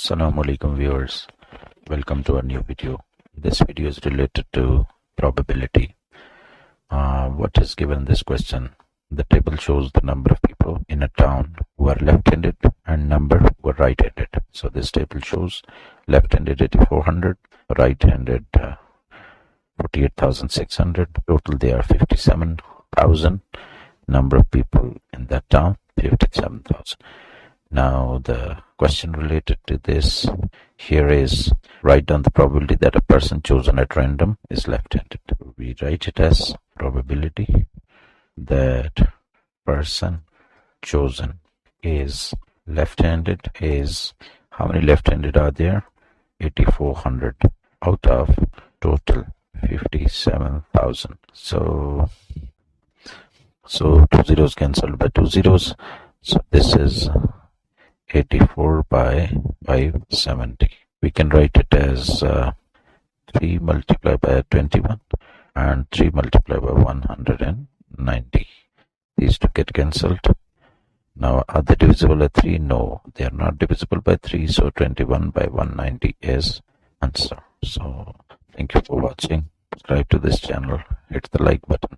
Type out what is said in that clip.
Assalamu alaikum viewers, welcome to our new video. This video is related to probability. What is given in this question? The table shows the number of people in a town who are left-handed and number who are right-handed. So this table shows left-handed 8400, right-handed 48,600. Total they are 57,000. Number of people in that town 57,000. Now the question related to this here is write down the probability that a person chosen at random is left-handed. We write it as probability that person chosen is left-handed is, how many left-handed are there? 8400 out of total 57,000. So two zeros cancelled by two zeros. So this is 84 by 570. We can write it as 3 multiplied by 21 and 3 multiplied by 190. These two get cancelled. Now are they divisible by 3? No, they are not divisible by 3. So 21 by 190 is answer. So thank you for watching. Subscribe to this channel. Hit the like button.